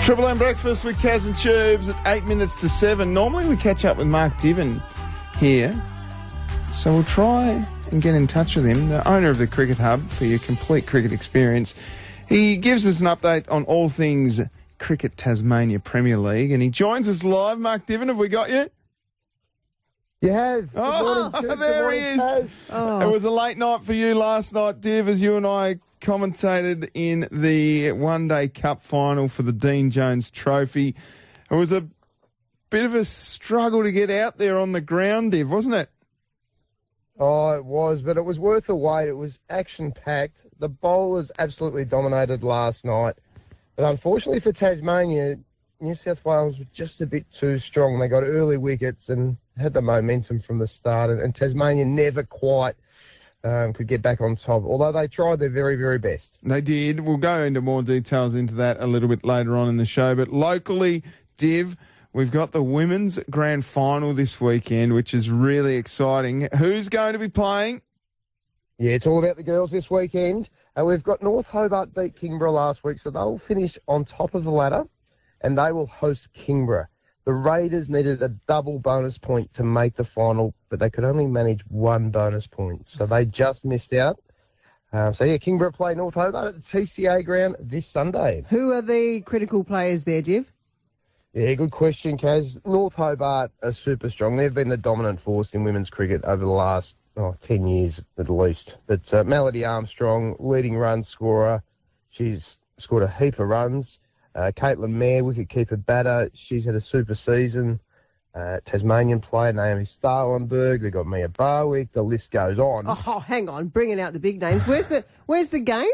Triple M Breakfast with Kaz and Tubes at 8 minutes to 7. Normally we catch up with Mark Divin here, so we'll try and get in touch with him, the owner of the Cricket Hub, for your complete cricket experience. He gives us an update on all things Cricket Tasmania Premier League, and he joins us live. Mark Divin, have we got you? You have. There he is. Oh. It was a late night for you last night, Div, as you and I commentated in the one-day cup final for the Dean Jones Trophy. It was a bit of a struggle to get out there on the ground, Div, wasn't it? Oh, it was, but it was worth the wait. It was action-packed. The bowlers absolutely dominated last night. But unfortunately for Tasmania, New South Wales were just a bit too strong. They got early wickets and had the momentum from the start, and Tasmania never quite could get back on top, although they tried their very, very best. They did. We'll go into more details into that a little bit later on in the show. But locally, Div, we've got the Women's Grand Final this weekend, which is really exciting. Who's going to be playing? Yeah, it's all about the girls this weekend. We've got North Hobart beat Kingborough last week, so they'll finish on top of the ladder, and they will host Kingborough. The Raiders needed a double bonus point to make the final, but they could only manage one bonus point, so they just missed out. Kingborough play North Hobart at the TCA ground this Sunday. Who are the critical players there, Div? Yeah, good question, Kaz. North Hobart are super strong. They've been the dominant force in women's cricket over the last 10 years at least. But Melody Armstrong, leading run scorer, she's scored a heap of runs. Caitlin Mayer, wicket-keeper batter, she's had a super season. Tasmanian player Naomi Starlenberg, they've got Mia Barwick, the list goes on. Oh, hang on, bringing out the big names. Where's the game?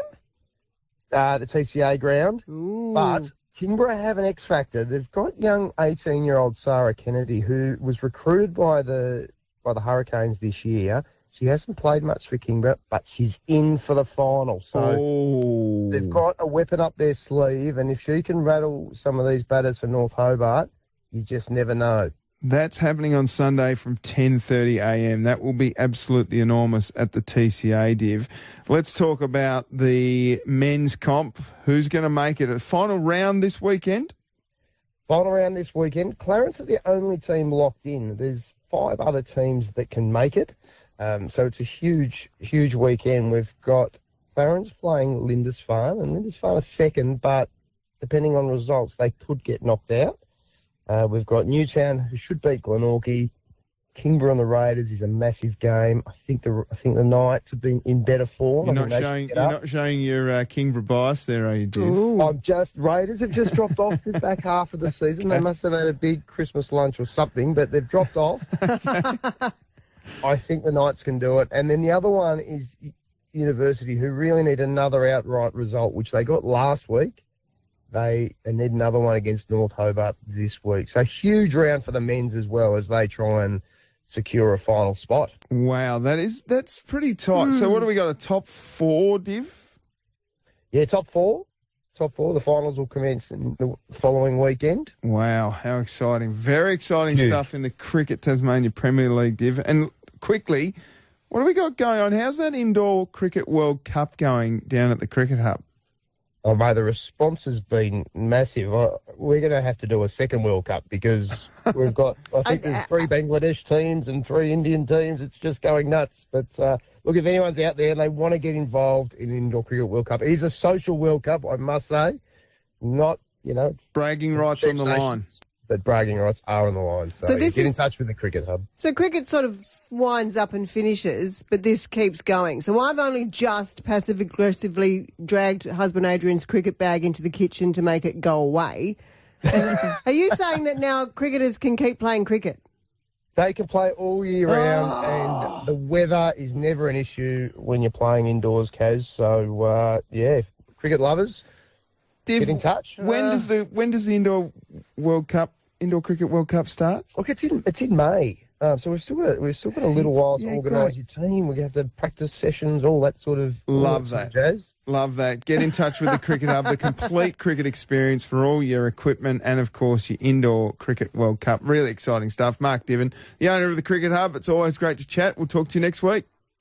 The TCA ground. Ooh. But Kingborough have an X factor. They've got young 18-year-old Sarah Kennedy, who was recruited by the Hurricanes this year. She hasn't played much for Kingborough, but she's in for the final. So they've got a weapon up their sleeve, and if she can rattle some of these batters for North Hobart, you just never know. That's happening on Sunday from 10:30 a.m. That will be absolutely enormous at the TCA, Div. Let's talk about the men's comp. Who's going to make it? A final round this weekend? Final round this weekend. Clarence are the only team locked in. There's 5 other teams that can make it. So it's a huge, huge weekend. We've got Clarence playing Lindisfarne, and Lindisfarne are second, but depending on results, they could get knocked out. We've got Newtown, who should beat Glenorchy. Kingborough and the Raiders is a massive game. I think the Knights have been in better form. You're not showing your Kingborough bias there, are you, Div? Raiders have just dropped off the back half of the season. They must have had a big Christmas lunch or something, but they've dropped off. I think the Knights can do it. And then the other one is University, who really need another outright result, which they got last week. They need another one against North Hobart this week. So huge round for the men's as well as they try and secure a final spot. Wow, that's pretty tight. So what do we got, a top 4, Div? Yeah, top 4. Top 4. The finals will commence in the following weekend. Wow, how exciting. Very exciting stuff in the Cricket Tasmania Premier League, Div. And quickly, what do we got going on? How's that Indoor Cricket World Cup going down at the Cricket Hub? Oh, mate, the response has been massive. We're going to have to do a second World Cup because we've got, I think there's 3 Bangladesh teams and 3 Indian teams. It's just going nuts. But look, if anyone's out there and they want to get involved in Indoor Cricket World Cup, it is a social World Cup, I must say. Not, bragging rights on the line. But bragging rights are on the line. So get in touch with the Cricket Hub. So cricket sort of winds up and finishes, but this keeps going. So I've only just passive-aggressively dragged husband Adrian's cricket bag into the kitchen to make it go away. Are you saying that now cricketers can keep playing cricket? They can play all year round, and the weather is never an issue when you're playing indoors, Kaz. So, cricket lovers, Div, get in touch. When does the Indoor Cricket World Cup start? Look, it's in May. So we've still got a little while to organise your team. We have to practice sessions, all that sort of jazz. Love that. Get in touch with the Cricket Hub, the complete cricket experience for all your equipment and, of course, your Indoor Cricket World Cup. Really exciting stuff. Mark Divin, the owner of the Cricket Hub. It's always great to chat. We'll talk to you next week.